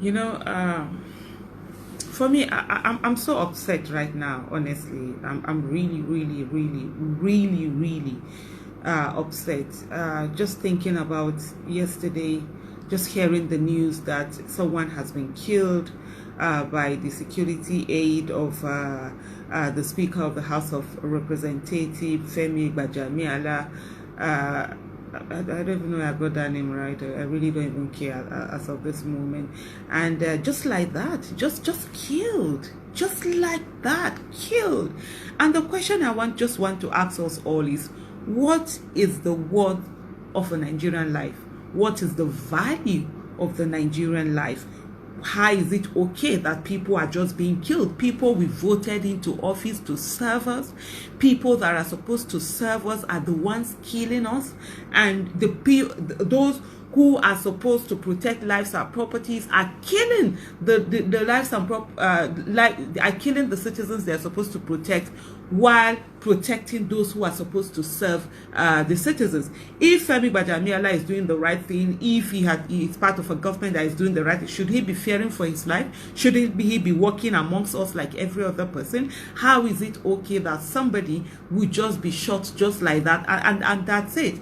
You know, for me, I'm so upset right now. Honestly, I'm really, really, really, really, really upset. Just thinking about yesterday, just hearing the news that someone has been killed by the security aide of the Speaker of the House of Representatives, Femi Gbajamiala. I don't even know if I got that name right. I really don't even care as of this moment. And just like that, just killed, just like that, killed. And the question I want to ask us all is, what is the worth of a Nigerian life? What is the value of the Nigerian life? How is it okay that people are just being killed? People we voted into office to serve us, people that are supposed to serve us are the ones killing us, and those who are supposed to protect lives and properties are killing the lives and are killing the citizens they are supposed to protect, while protecting those who are supposed to serve the citizens. If Femi Gbajamiala is doing the right thing, if he is part of a government that is doing the right thing, should he be fearing for his life? Should he be working amongst us like every other person? How is it okay that somebody would just be shot just like that and that's it?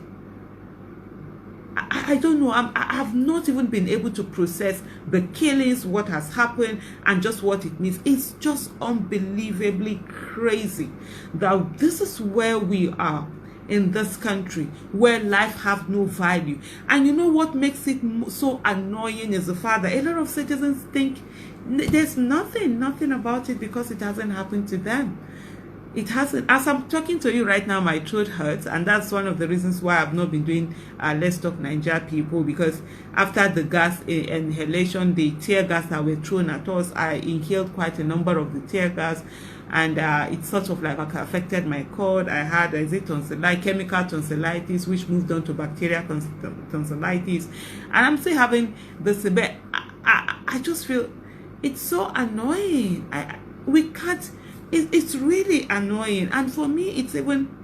I don't know. I have not even been able to process the killings, what has happened, and just what it means. It's just unbelievably crazy that this is where we are in this country, where life have no value. And you know what makes it so annoying is the fact that a lot of citizens think there's nothing about it because it hasn't happened to them. It hasn't. As I'm talking to you right now, my throat hurts, and that's one of the reasons why I've not been doing Let's Talk Nigeria People, because after the gas inhalation, the tear gas that were thrown at us, I inhaled quite a number of the tear gas, and it sort of like affected my cord. I had chemical tonsillitis, which moved on to bacterial tonsillitis, and I'm still having this. But I just feel it's so annoying. We can't. It's really annoying, and for me it's even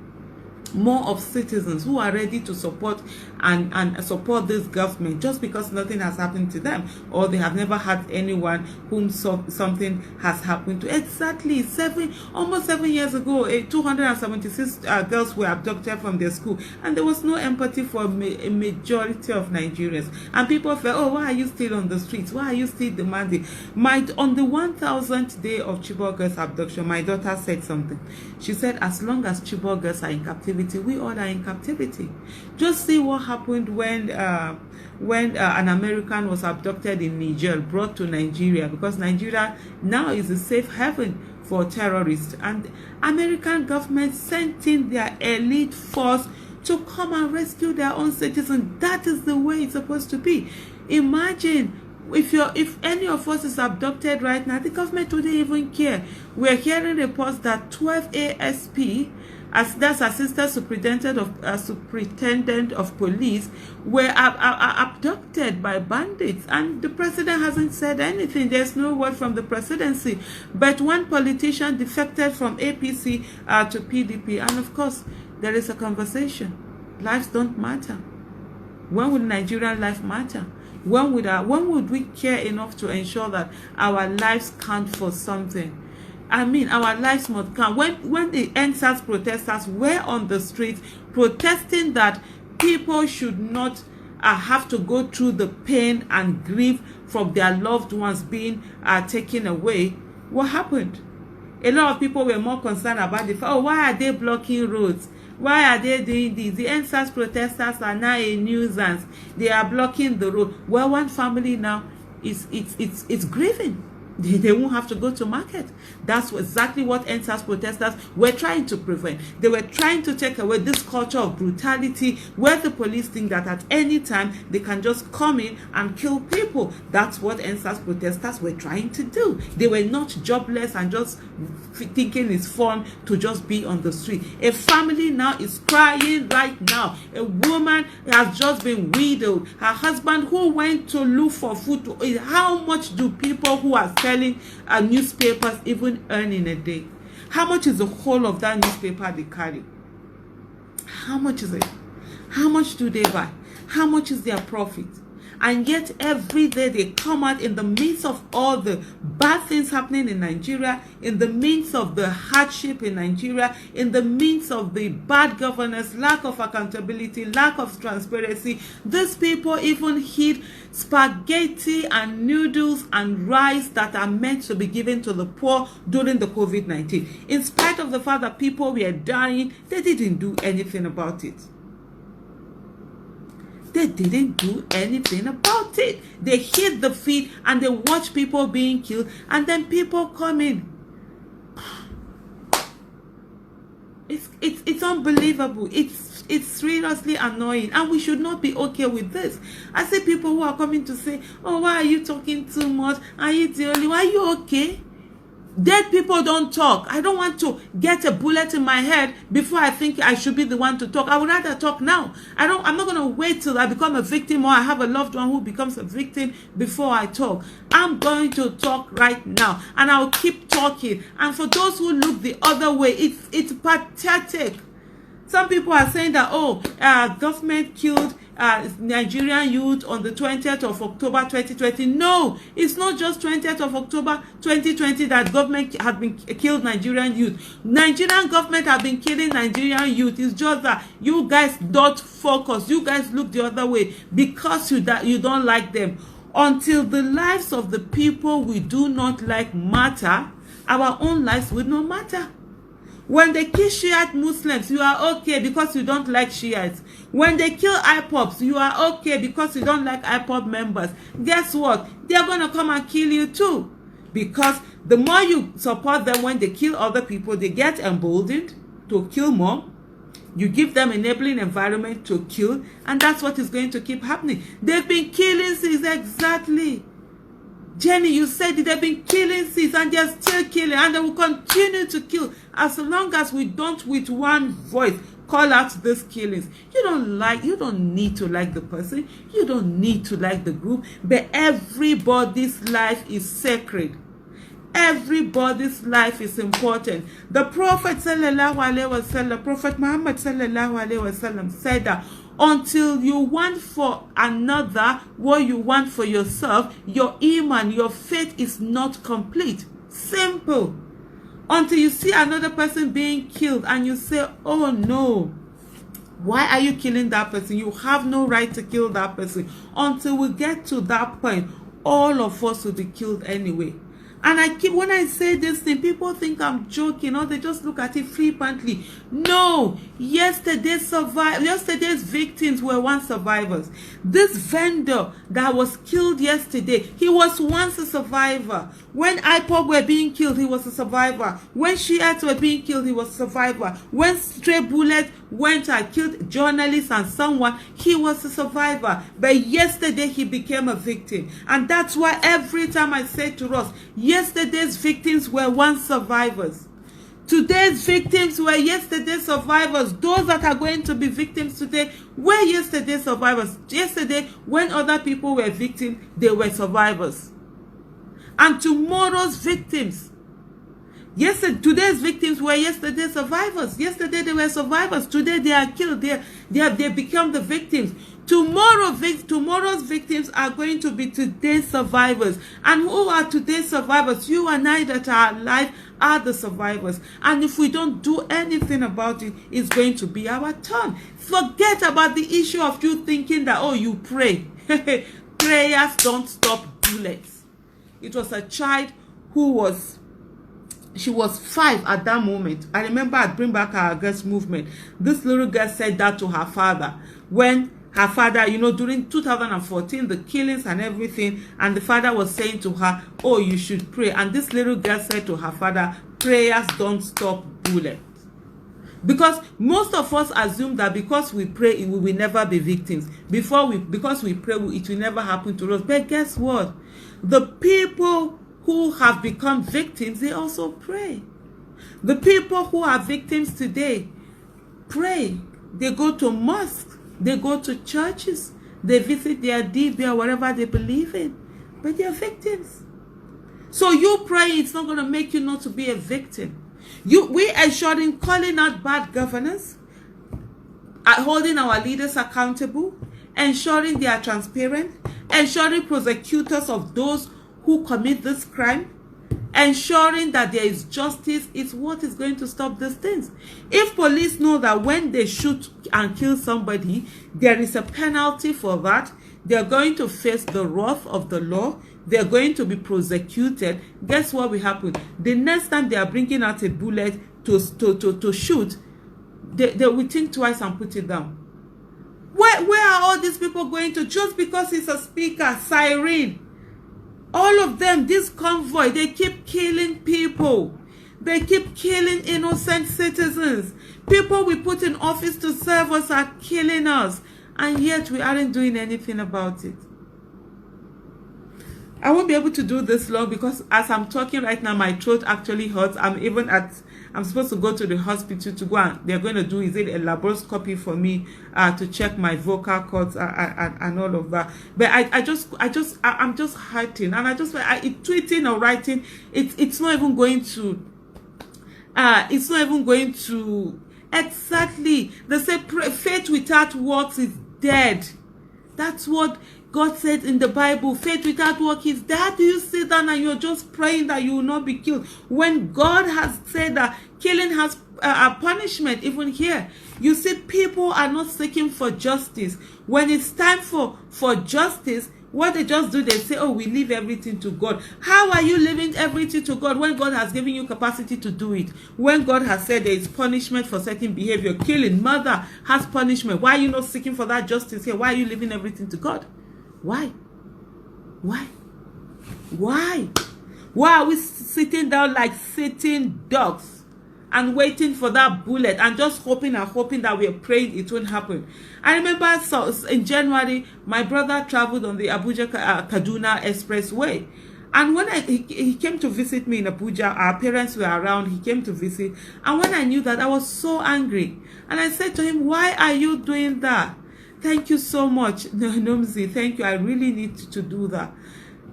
more of citizens who are ready to support and support this government just because nothing has happened to them, or they have never had anyone whom something has happened to. Exactly almost 7 years ago, 276 girls were abducted from their school, and there was no empathy for a majority of Nigerians, and people felt, oh, why are you still on the streets? Why are you still demanding? On the 1000th day of Chibok girls abduction, my daughter said something. She said, as long as Chibok girls are in captivity, we all are in captivity. Just see what happened when an American was abducted in Niger, brought to Nigeria, because Nigeria now is a safe haven for terrorists, and American government sent in their elite force to come and rescue their own citizens. That is the way it's supposed to be. Imagine if any of us is abducted right now, the government wouldn't even care. We're hearing reports that 12 ASP, that's Assistant Superintendent of Police, were abducted by bandits, and the president hasn't said anything. There's no word from the presidency. But one politician defected from APC to PDP, and of course there is a conversation. Lives don't matter. When will Nigerian life matter? When would we care enough to ensure that our lives count for something? I mean, our lives must count. When the NSAS protesters were on the streets protesting that people should not have to go through the pain and grief from their loved ones being taken away, what happened? A lot of people were more concerned about the fact, oh, why are they blocking roads? Why are they doing this? The NSAS protesters are now a nuisance. They are blocking the road. Well, one family now is grieving. They won't have to go to market. That's exactly what NSAS protesters were trying to prevent. They were trying to take away this culture of brutality where the police think that at any time they can just come in and kill people. That's what NSAS protesters were trying to do. They were not jobless and just thinking it's fun to just be on the street. A family now is crying right now. A woman has just been widowed. Her husband, who went to look for food to eat. How much do people who are selling newspapers even earn in a day? How much is the whole of that newspaper they carry? How much is it? How much do they buy? How much is their profit? And yet every day they come out in the midst of all the bad things happening in Nigeria, in the midst of the hardship in Nigeria, in the midst of the bad governance, lack of accountability, lack of transparency. These people even hid spaghetti and noodles and rice that are meant to be given to the poor during the COVID-19. In spite of the fact that people were dying, they didn't do anything about it. They didn't do anything about it. They hid the feed and they watch people being killed, and then people come in. It's unbelievable. It's seriously annoying, and we should not be okay with this. I see people who are coming to say, "Oh, why are you talking too much? Are you the only one? Are you okay?" Dead people don't talk. I don't want to get a bullet in my head before I think I should be the one to talk. I would rather talk now. I'm not going to wait till I become a victim or I have a loved one who becomes a victim before I talk. I'm going to talk right now, and I'll keep talking. And for those who look the other way, it's pathetic. Some people are saying that, government killed Nigerian youth on the 20th of October 2020. No, it's not just 20th of October 2020 that government had been killed Nigerian youth. Nigerian government have been killing Nigerian youth. It's just that you guys don't focus. You guys look the other way because you don't like them. Until the lives of the people we do not like matter, our own lives will not matter. When they kill Shiite Muslims, you are okay because you don't like Shiites. When they kill IPOBs, you are okay because you don't like IPOB members. Guess what? They're going to come and kill you too. Because the more you support them when they kill other people, they get emboldened to kill more. You give them enabling environment to kill, and that's what is going to keep happening. They've been killing since exactly. Jenny, you said they've been killing since, and they're still killing, and they will continue to kill as long as we don't with one voice call out these killings. You don't need to like the person, you don't need to like the group, but everybody's life is sacred. Everybody's life is important. The Prophet sallallahu alaihi wasallam, Prophet Muhammad sallallahu alaihi wasallam said that until you want for another what you want for yourself, your iman, your faith is not complete. Simple. Until you see another person being killed and you say, "Oh no, why are you killing that person? You have no right to kill that person." Until we get to that point, all of us will be killed anyway. And when I say this thing, people think I'm joking, or they just look at it flippantly. No, yesterday's victims were once survivors. This vendor that was killed yesterday, he was once a survivor. When IPOB were being killed, he was a survivor. When Shiites were being killed, he was a survivor. When stray bullets went and killed journalists and someone, he was a survivor. But yesterday he became a victim. And that's why every time I say to us, yesterday's victims were once survivors. Today's victims were yesterday's survivors. Those that are going to be victims today were yesterday's survivors. Yesterday, when other people were victims, they were survivors. And tomorrow's victims, today's victims were yesterday's survivors. Yesterday they were survivors. Today they are killed. They become the victims. Tomorrow's victims are going to be today's survivors. And who are today's survivors? You and I that are alive are the survivors. And if we don't do anything about it, it's going to be our turn. Forget about the issue of you thinking that, you pray. Prayers don't stop bullets. It was a child she was 5 at that moment. I remember at Bring Back Our Girls movement, this little girl said that to her father. When her father, during 2014, the killings and everything, and the father was saying to her, you should pray. And this little girl said to her father, prayers don't stop bullets. Because most of us assume that because we pray, we will never be victims. Because we pray, it will never happen to us. But guess what? The people who have become victims, they also pray. The people who are victims today pray. They go to mosques, they go to churches, they visit their DB or whatever they believe in, but they are victims. So you praying, it's not going to make you not to be a victim. We ensuring calling out bad governance, holding our leaders accountable, ensuring they are transparent, ensuring prosecutors of those who commit this crime, ensuring that there is justice is what is going to stop these things. If police know that when they shoot and kill somebody, there is a penalty for that, they're going to face the wrath of the law, they're going to be prosecuted, guess what will happen? The next time they are bringing out a bullet to shoot, they will think twice and put it down. Where are all these people going to? Just because it's a speaker, siren. All of them, this convoy, they keep killing people. They keep killing innocent citizens. People we put in office to serve us are killing us. And yet we aren't doing anything about it. I won't be able to do this long because as I'm talking right now, my throat actually hurts. I'm supposed to go to the hospital to go and they're going to do, is it a laparoscopy for me to check my vocal cords and all of that. But I'm just hurting, and tweeting or writing, it's not even going to, exactly. They say faith without works is dead. That's what God said in the Bible. Faith without work is that you sit down and you're just praying that you will not be killed. When God has said that killing has a punishment, even here, you see people are not seeking for justice. When it's time for justice, what they just do, they say, oh, we leave everything to God. How are you leaving everything to God when God has given you capacity to do it? When God has said there is punishment for certain behavior, killing, murder has punishment. Why are you not seeking for that justice here? Why are you leaving everything to God? Why? Why? Why? Why are we sitting down like sitting ducks and waiting for that bullet and just hoping that we are praying it won't happen? I remember in January, my brother traveled on the Abuja-Kaduna Expressway. And when he came to visit me in Abuja, our parents were around, he came to visit. And when I knew that, I was so angry. And I said to him, why are you doing that? Thank you so much, Nomzi. Thank you. I really need to do that.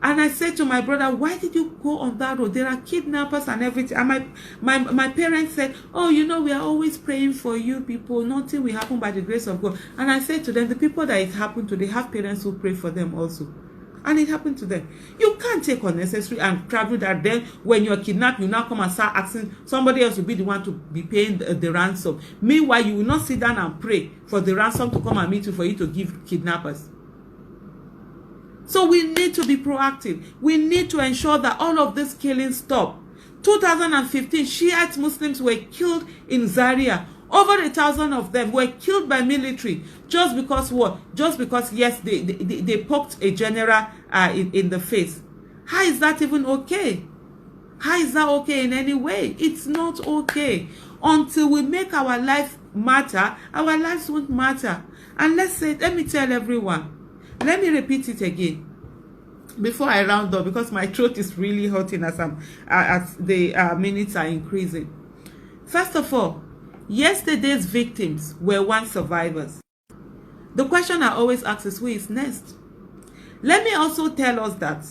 And I said to my brother, why did you go on that road? There are kidnappers and everything. And my parents said, oh, you know, we are always praying for you people. Nothing will happen by the grace of God. And I said to them, the people that it happened to, they have parents who pray for them also. And it happened to them. You can't take unnecessary and travel that. Then when you're kidnapped, you now come and start asking somebody else will be the one to be paying the ransom. Meanwhile, you will not sit down and pray for the ransom to come and meet you for you to give kidnappers. So we need to be proactive. We need to ensure that all of this killing stop. 2015, Shiite Muslims were killed in Zaria. Over 1,000 of them were killed by military just because what? Just because, yes, they poked a general in the face. How is that even okay? How is that okay in any way? It's not okay. Until we make our life matter, our lives won't matter. And let me tell everyone, let me repeat it again before I round up, because my throat is really hurting as the minutes are increasing. First of all, yesterday's victims were once survivors. The question I always ask is, who is next? Let me also tell us that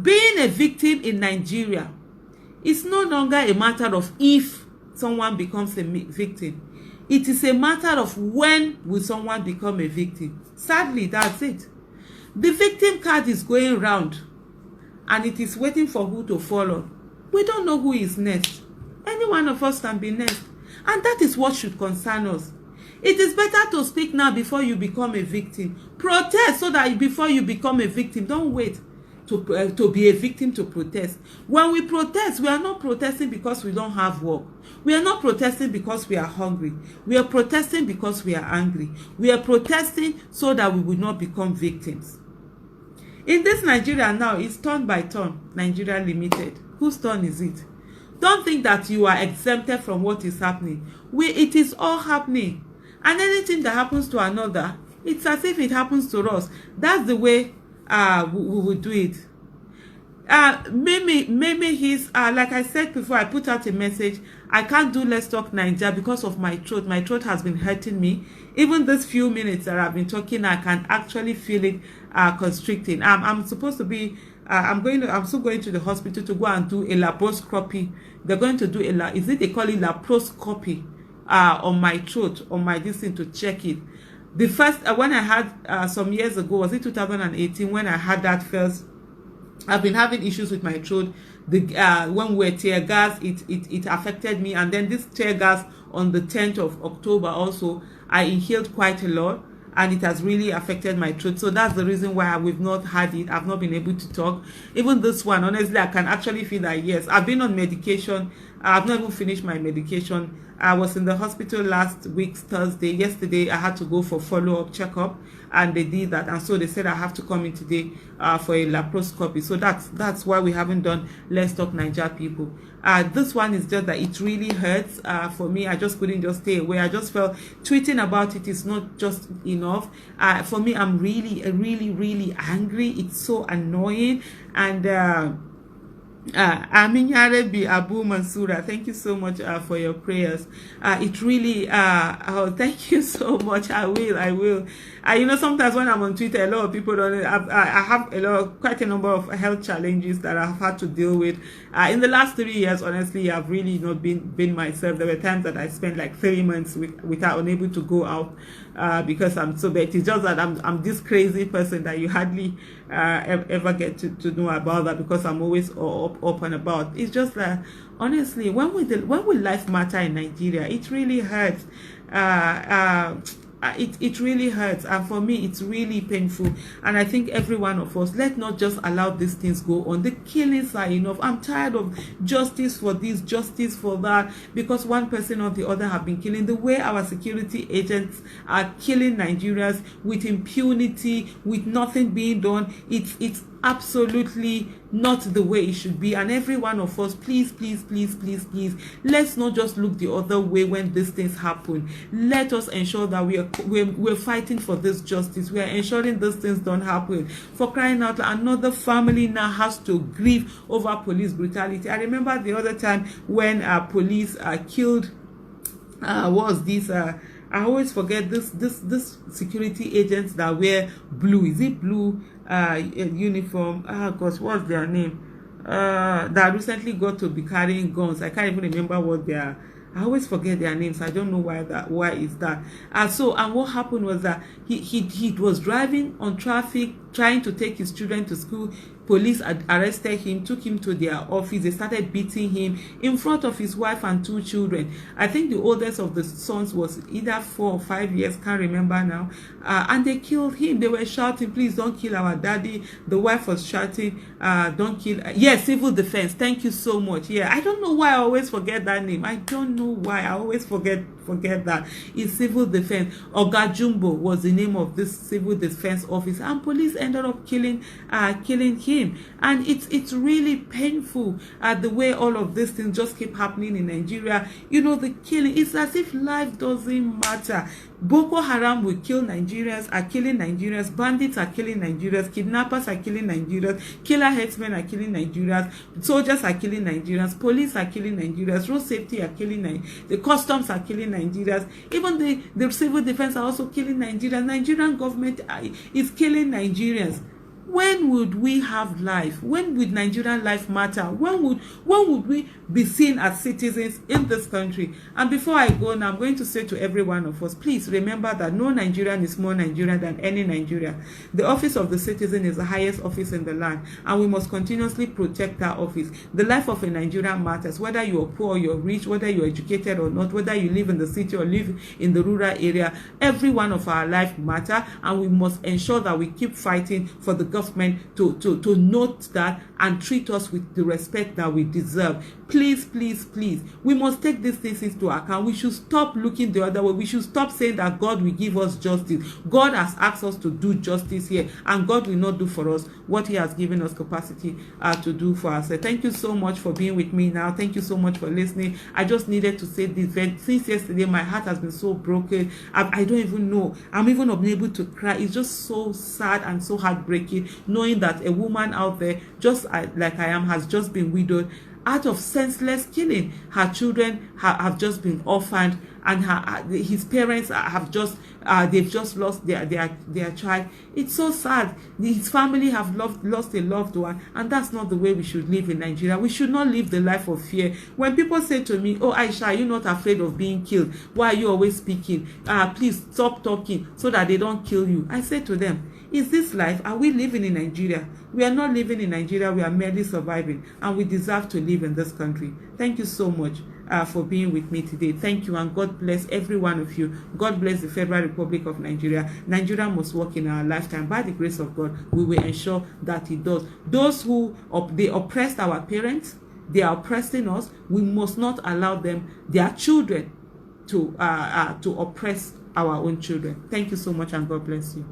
being a victim in Nigeria is no longer a matter of if someone becomes a victim. It is a matter of when will someone become a victim. Sadly, that's it. The victim card is going round and it is waiting for who to follow. We don't know who is next. Any one of us can be next. And that is what should concern us. It is better to speak now before you become a victim. Protest so that before you become a victim, don't wait to be a victim to protest. When we protest, we are not protesting because we don't have work. We are not protesting because we are hungry. We are protesting because we are angry. We are protesting so that we will not become victims. In this Nigeria now, it's turn by turn, Nigeria Limited. Whose turn is it? Don't think that you are exempted from what is happening. It is all happening. And anything that happens to another, it's as if it happens to us. That's the way we will do it. Maybe he's, like I said before, I put out a message. I can't do Let's Talk Nigeria because of my throat. My throat has been hurting me. Even this few minutes that I've been talking, I can actually feel it constricting. I'm supposed to be... I'm still going to the hospital to go and do a laparoscopy. They're going to do they call it laparoscopy on my throat, on my this thing, to check it. The first when I had some years ago, was it 2018 when I had that first. I've been having issues with my throat. The when we were tear gas, it affected me, and then this tear gas on the 10th of October also, I inhaled quite a lot, and it has really affected my throat. So that's the reason why we've not had it. I've not been able to talk. Even this one, honestly, I can actually feel that yes, I've been on medication. I've not even finished my medication. I was in the hospital last week Thursday. Yesterday I had to go for follow-up checkup, and they did that, and so they said I have to come in today for a laparoscopy. So that's why we haven't done Let's Talk Niger, people. This one is just that it really hurts for me. I just couldn't just stay away. I just felt tweeting about it is not just enough. For me, I'm really angry. It's so annoying. And Amin Yarebi Abu Mansura, thank you so much for your prayers. It really, oh, thank you so much. I will. You know, sometimes when I'm on Twitter, a lot of people don't. I have quite a number of health challenges that I've had to deal with. In the last 3 years, honestly, I've really not been myself. There were times that I spent like 3 months without unable to go out because I'm so bad. It's just that I'm this crazy person that you hardly ever get to know about that, because I'm always up and about. It's just that honestly, when will life matter in Nigeria? It really hurts. It really hurts, and for me it's really painful. And I think every one of us, let's not just allow these things go on. The killings are enough. I'm tired of justice for this, justice for that, because one person or the other have been killing. The way our security agents are killing Nigerians with impunity, with nothing being done, it's absolutely not the way it should be. And every one of us, please, let's not just look the other way when these things happen. Let us ensure that we're fighting for this justice. We are ensuring these things don't happen. For crying out loud, another family now has to grieve over police brutality. I remember the other time when police killed I always forget this security agents that wear blue. Is it blue uniform? Gosh, what's their name? That recently got to be carrying guns. I can't even remember what they are. I always forget their names. I don't know why is that. And what happened was that he was driving on traffic, trying to take his children to school. Police had arrested him, took him to their office. They started beating him in front of his wife and 2 children. I think the oldest of the sons was either 4 or 5 years, can't remember now. And they killed him. They were shouting, "Please don't kill our daddy." The wife was shouting, "Don't kill." Yes, civil defense. Thank you so much. Yeah, I don't know why I always forget that name. I don't know why I always forget that. It's civil defense. Oga Jumbo was the name of this civil defense officer, and police ended up killing him. And it's really painful the way all of these things just keep happening in Nigeria. You know, the killing, it's as if life doesn't matter. Boko Haram will kill Nigerians, are killing Nigerians, bandits are killing Nigerians, kidnappers are killing Nigerians, killer headsmen are killing Nigerians, soldiers are killing Nigerians, police are killing Nigerians, road safety are killing Nigerians, the customs are killing Nigerians, even the civil defense are also killing Nigerians. Nigerian government is killing Nigerians. When would we have life? When would Nigerian life matter? When would we be seen as citizens in this country? And before I go now, I'm going to say to every one of us, please remember that no Nigerian is more Nigerian than any Nigerian. The office of the citizen is the highest office in the land, and we must continuously protect that office. The life of a Nigerian matters, whether you are poor or you're rich, whether you're educated or not, whether you live in the city or live in the rural area. Every one of our life matter, and we must ensure that we keep fighting for the government to note that and treat us with the respect that we deserve. Please, we must take these things into account. We should stop looking the other way. We should stop saying that God will give us justice. God has asked us to do justice here, and God will not do for us what he has given us capacity to do for us. So thank you so much for being with me now. Thank you so much for listening. I just needed to say this. Since yesterday, my heart has been so broken. I don't even know. I'm even unable to cry. It's just so sad and so heartbreaking knowing that a woman out there, just like I am, has just been widowed. out of senseless killing. Her children have just been orphaned, and his parents have just they've just lost their child. It's so sad. His family have lost a loved one, and that's not the way we should live in Nigeria. We should not live the life of fear. When people say to me, "Oh, Aisha, are you not afraid of being killed? Why are you always speaking? Please stop talking so that they don't kill you." I say to them, is this life? Are we living in Nigeria? We are not living in Nigeria. We are merely surviving, and we deserve to live in this country. Thank you so much for being with me today. Thank you, and God bless every one of you. God bless the Federal Republic of Nigeria. Nigeria must work in our lifetime. By the grace of God, we will ensure that it does. Those who they oppressed our parents, they are oppressing us. We must not allow them, their children, to oppress our own children. Thank you so much, and God bless you.